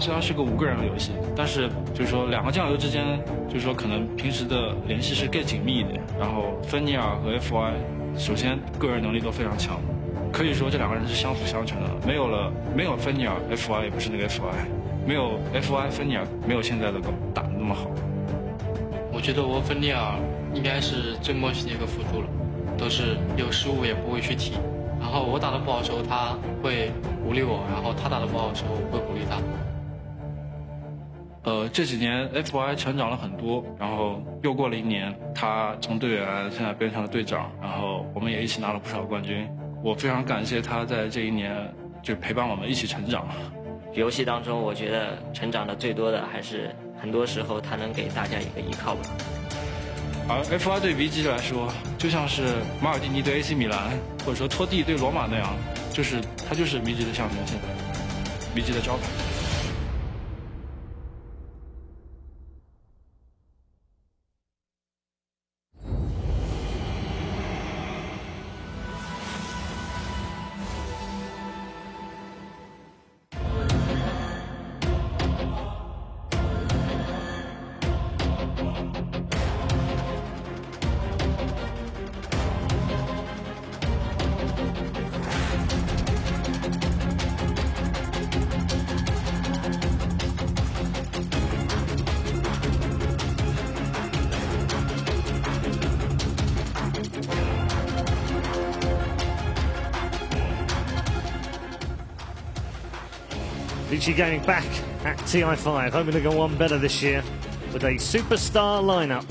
虽然是个5个人的游戏，但是就是说2个酱油之间，就是说可能平时的联系是更紧密一点。然后芬尼尔和 FY， 首先个人能力都非常强，可以说这2个人是相辅相成的。没有芬尼尔 ，FY 也不是那个 FY， 没有 FY 芬尼尔没有现在的打得那么好。我觉得我芬尼尔应该是最默契的一个辅助了，都是有失误也不会去提。然后我打得不好的时候，他会鼓励我；然后他打得不好的时候，我会鼓励他。这几年 FY 成长了很多，然后又过了1年，他从队员现在变成了队长，然后我们也一起拿了不少冠军。我非常感谢他在这1年就陪伴我们一起成长。游戏当中，我觉得成长的最多的还是很多时候他能给大家一个依靠吧。而 FY 对 VG 来说，就像是马尔蒂尼对 AC 米兰，或者说托蒂对罗马那样，他就是 VG 的象征，现在 VG 的招牌。Vici Gaming back at TI5, hoping to go on better this year with a superstar lineup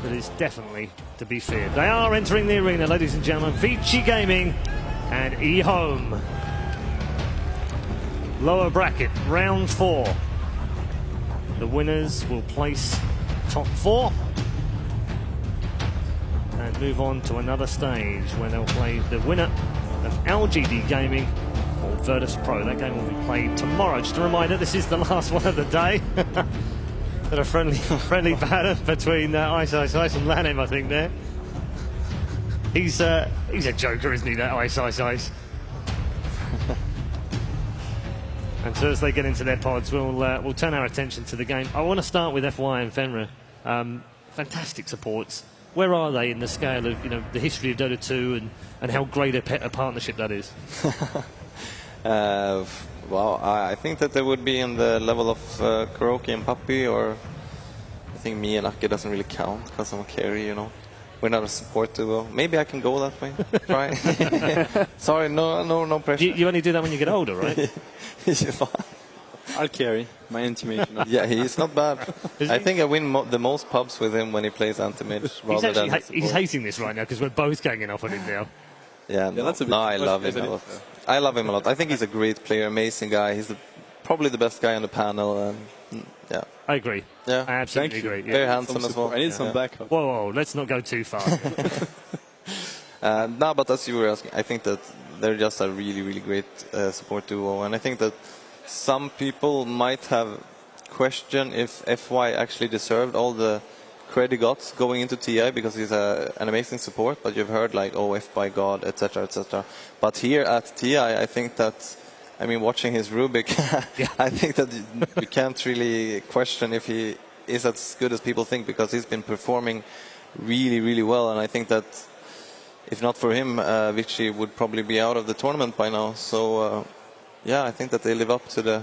that is definitely to be feared. They are entering the arena, ladies and gentlemen. Vici Gaming and eHome. Lower bracket, round 4. The winners will place top 4 and move on to another stage where they'll play the winner of LGD Gaming or Virtus Pro. That game will be played tomorrow. Just a reminder, this is the last one of the day. Got a friendly battle between Ice and Lanem, I think, there. He's a joker, isn't he, that Ice? And so as they get into their pods, we'll turn our attention to the game. I want to start with FY and Fenrir. Fantastic supports. Where are they in the scale of the history of Dota 2 and how great a partnership that is? Well, I think that they would be in the level of Kuroki and Puppy, or I think me and Aki doesn't really count because I'm a carry, We're not a support duo. Maybe I can go that way. Try. Sorry, no pressure. You only do that when you get older, right? I'll carry my anti-mage. Yeah, he's not bad. I think I win the most pubs with him when he plays anti-mage. He's hating this right now because we're both ganging off on him now. Yeah, I love him a lot. I love him a lot. I think he's a great player, amazing guy. He's probably the best guy on the panel. Yeah, I agree. Yeah, I absolutely agree. Yeah. Very handsome as well. I need some backup. Whoa, let's not go too far. No, but as you were asking, I think that they're just a really, really great support duo, and I think that some people might have questioned if FY actually deserved all the credit he got going into TI, because he's an amazing support, but you've heard like, oh, FY God, etc., etc. But here at TI, I think that, watching his Rubik, yeah. I think that we can't really question if he is as good as people think, because he's been performing really, really well, and I think that if not for him, Vici would probably be out of the tournament by now. So, yeah, I think that they live up to the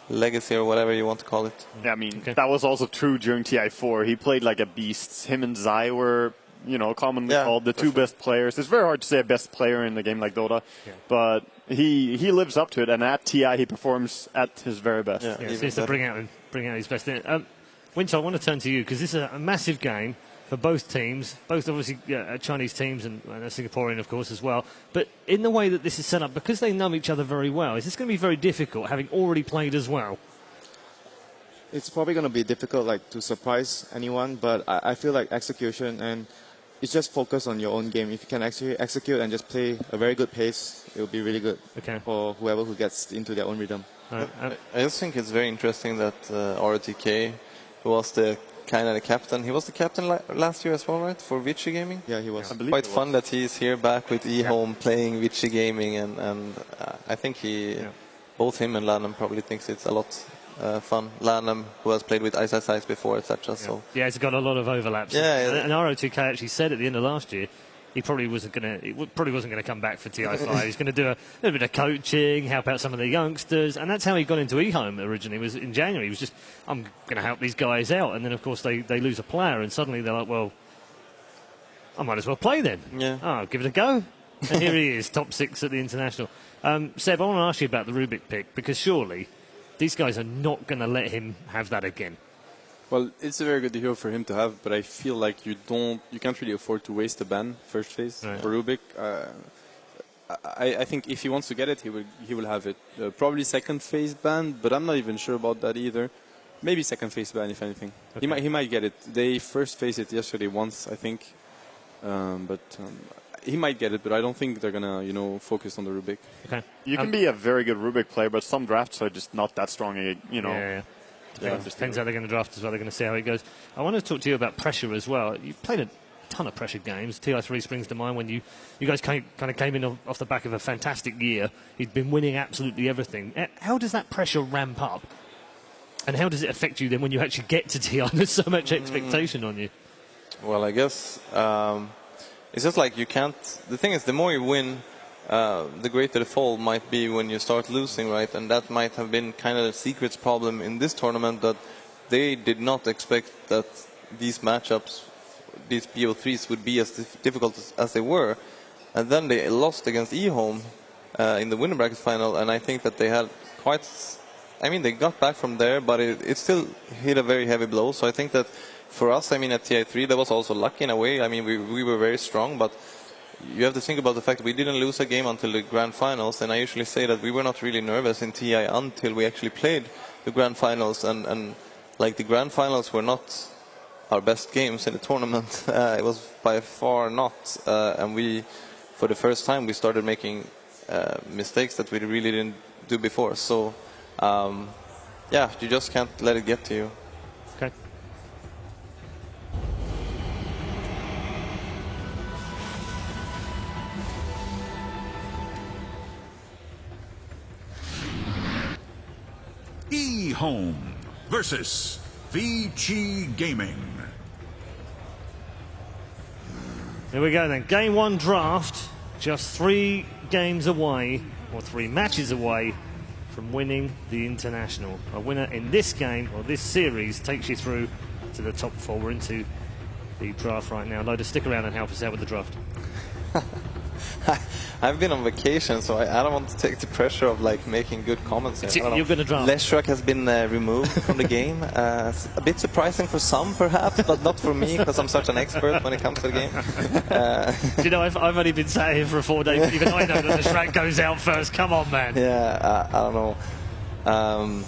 legacy or whatever you want to call it. Yeah, that was also true during TI4. He played like a beast. Him and Zai were, commonly called the two best players. It's very hard to say a best player in a game like Dota, but he lives up to it, and at TI he performs at his very best. Yeah, he seems to bring out his best. Winter, I want to turn to you, because this is a massive game for both teams, both obviously Chinese teams and Singaporean, of course, as well. But in the way that this is set up, because they know each other very well, is this going to be very difficult, having already played as well? It's probably going to be difficult, to surprise anyone, but I feel like execution, and it's just focus on your own game. If you can actually execute and just play a very good pace, it will be really good for whoever who gets into their own rhythm. I just think it's very interesting that RTK, who was the captain. He was the captain last year as well, right? For Vici Gaming? Yeah, he was. Quite fun that he's here back with eHome playing Vici Gaming, and I think both him and Lanham probably thinks it's a lot fun. Lanham, who has played with Ice Ice Ice before, etc. So yeah, it's got a lot of overlaps. Yeah, and RO2K actually said at the end of last year he probably wasn't going to come back for TI5. He's going to do a little bit of coaching, help out some of the youngsters, and that's how he got into eHome originally. Was in January. He was just, I'm going to help these guys out, and then of course they lose a player, and suddenly they're like, well, I might as well play then. Yeah. Oh, give it a go. And here he is, top 6 at the International. Seb, I want to ask you about the Rubik pick, because surely these guys are not going to let him have that again. Well, it's a very good hero for him to have, but I feel like you can't really afford to waste a ban first phase for Rubik. I think if he wants to get it, he will have it. Probably second phase ban, but I'm not even sure about that either. Maybe second phase ban, if anything. Okay. He might get it. They first phased it yesterday once, I think, but he might get it. But I don't think they're gonna focus on the Rubik. Okay. You can be a very good Rubik player, but some drafts are just not that strong. Depends how they're going to draft as well. They're going to see how it goes. I want to talk to you about pressure as well. You've played a ton of pressure games. TI3 springs to mind when you guys came in off the back of a fantastic year. You'd been winning absolutely everything. How does that pressure ramp up? And how does it affect you then when you actually get to TI? There's so much expectation on you. Well, I guess it's just like you can't. The thing is, the more you win, the greater the fall might be when you start losing, right? And that might have been kind of the secret's problem in this tournament, that they did not expect that these matchups, these PO3s, would be as difficult as they were. And then they lost against eHome in the winner bracket final, and I think that they had quite... I mean, they got back from there, but it still hit a very heavy blow. So I think that for us, I mean, at TI3, that was also lucky in a way. I mean, we were very strong, but you have to think about the fact that we didn't lose a game until the grand finals, and I usually say that we were not really nervous in TI until we actually played the grand finals, and like the grand finals were not our best games in the tournament. It was by far not, and we, for the first time, we started making mistakes that we really didn't do before. So yeah, you just can't let it get to you. Okay. eHome versus VG Gaming. Here we go then. Game 1 draft, just 3 games away, or 3 matches away from winning the International. A winner in this game, or this series, takes you through to the top 4. We're into the draft right now. Loda, stick around and help us out with the draft. I've been on vacation, so I don't want to take the pressure of like making good comments. You're going to draft. Leshrak has been removed from the game. A bit surprising for some, perhaps, but not for me, because I'm such an expert when it comes to the game. Do you know, I've only been sat here for 4 days. Even I know that Leshrak goes out first. Come on, man. Yeah, I don't know.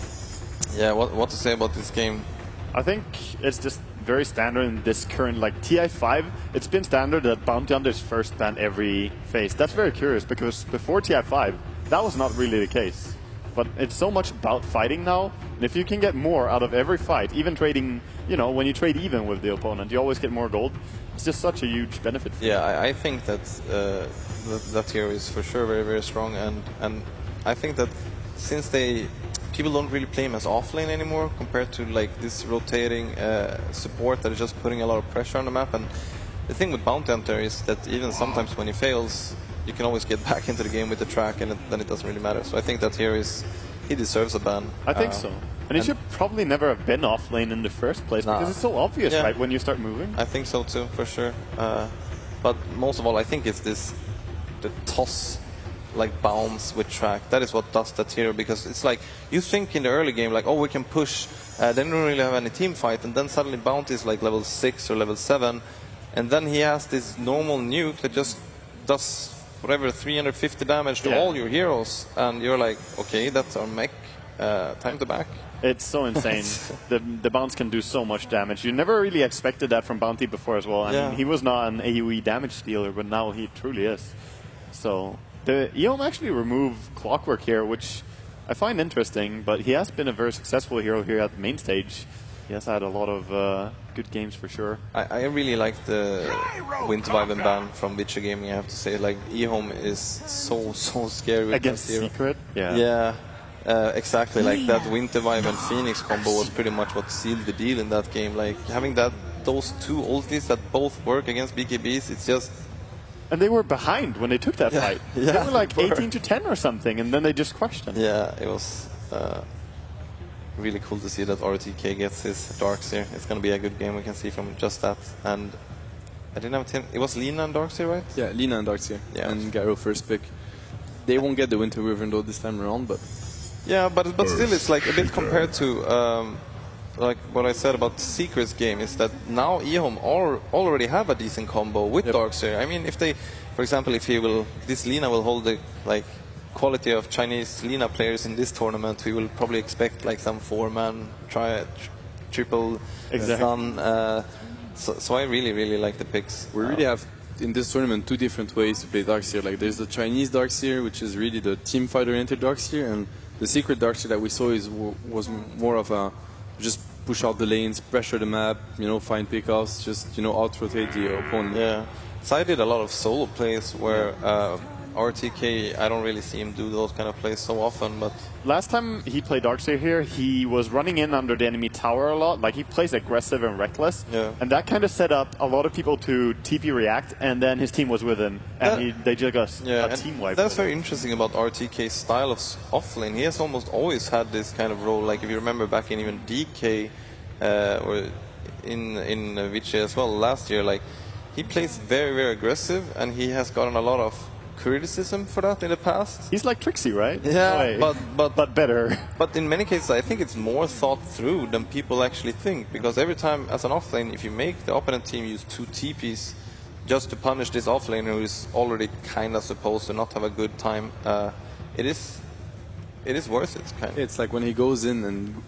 Yeah, what to say about this game? I think it's just very standard in this current, like TI5, it's been standard that Bounty Hunters first ban every phase. That's very curious, because before TI5, that was not really the case. But it's so much about fighting now, and if you can get more out of every fight, even trading, when you trade even with the opponent, you always get more gold. It's just such a huge benefit for you. I think that that hero is for sure very, very strong, and I think that since people don't really play him as offlane anymore compared to like this rotating support that is just putting a lot of pressure on the map. And the thing with Bounty Hunter is that even sometimes when he fails, you can always get back into the game with the track, and then it doesn't really matter. So I think that here he deserves a ban. I think so. And he should probably never have been offlane in the first place, because it's so obvious, right, when you start moving. I think so too, for sure. But most of all, I think it's the toss, like bounce with track. That is what does that hero, because it's like you think in the early game like, oh, we can push, then we don't really have any team fight, and then suddenly Bounty is like level 6 or level 7, and then he has this normal nuke that just does whatever 350 damage to all your heroes, and you're like, okay, that's our mech, time to back. It's so insane. The bounce can do so much damage. You never really expected that from Bounty before as well. I mean, he was not an AoE damage dealer, but now he truly is. So the eHome actually removed Clockwork here, which I find interesting, but he has been a very successful hero here at the main stage. He has had a lot of good games for sure. I really like the Win to Vibe and ban from Witcher Gaming, I have to say. Like, eHome is so scary with against Secret? Yeah. Exactly, like that Winter Vibe and Phoenix combo was pretty much what sealed the deal in that game. Like having those two ultis that both work against BKBs, it's just... And they were behind when they took that fight. Yeah, they were like 18-10 or something, and then they just crushed them. Yeah, it was really cool to see that RTK gets his Darkseer. It's going to be a good game, we can see from just that. And I didn't have it was Lina and Darkseer, right? Yeah, Lina and Darkseer. Yeah. And Gyro first pick. They won't get the Winter Wyvern though this time around, but... Yeah, but still it's like a bit compared to like what I said about Secret's game, is that now eHome already have a decent combo with Darkseer. I mean, if they, for example, if this Lina will hold the like quality of Chinese Lina players in this tournament, we will probably expect like some 4-man triple stun. So I really like the picks. We really have in this tournament 2 different ways to play Darkseer. Like there's the Chinese Darkseer, which is really the team fight oriented Darkseer, and the Secret Darkseer that we saw was more of a just push out the lanes, pressure the map, find pickoffs, just out rotate the opponent. Yeah. So I did a lot of solo plays where RTK, I don't really see him do those kind of plays so often, but... Last time he played Darkseer here, he was running in under the enemy tower a lot. Like, he plays aggressive and reckless. Yeah. And that kind of set up a lot of people to TP react, and then his team was with him. And they just got a team wipe. That's very interesting about RTK's style of offlane. He has almost always had this kind of role. Like, if you remember back in even DK, or in Vici as well last year, like, he plays very aggressive, and he has gotten a lot of criticism for that in the past. He's like Trixie, right? Yeah, but better. But in many cases, I think it's more thought through than people actually think. Because every time, as an offlane, if you make the opponent team use 2 TPs just to punish this offlaner who is already kind of supposed to not have a good time, it is worth it, kind of. It's like when he goes in and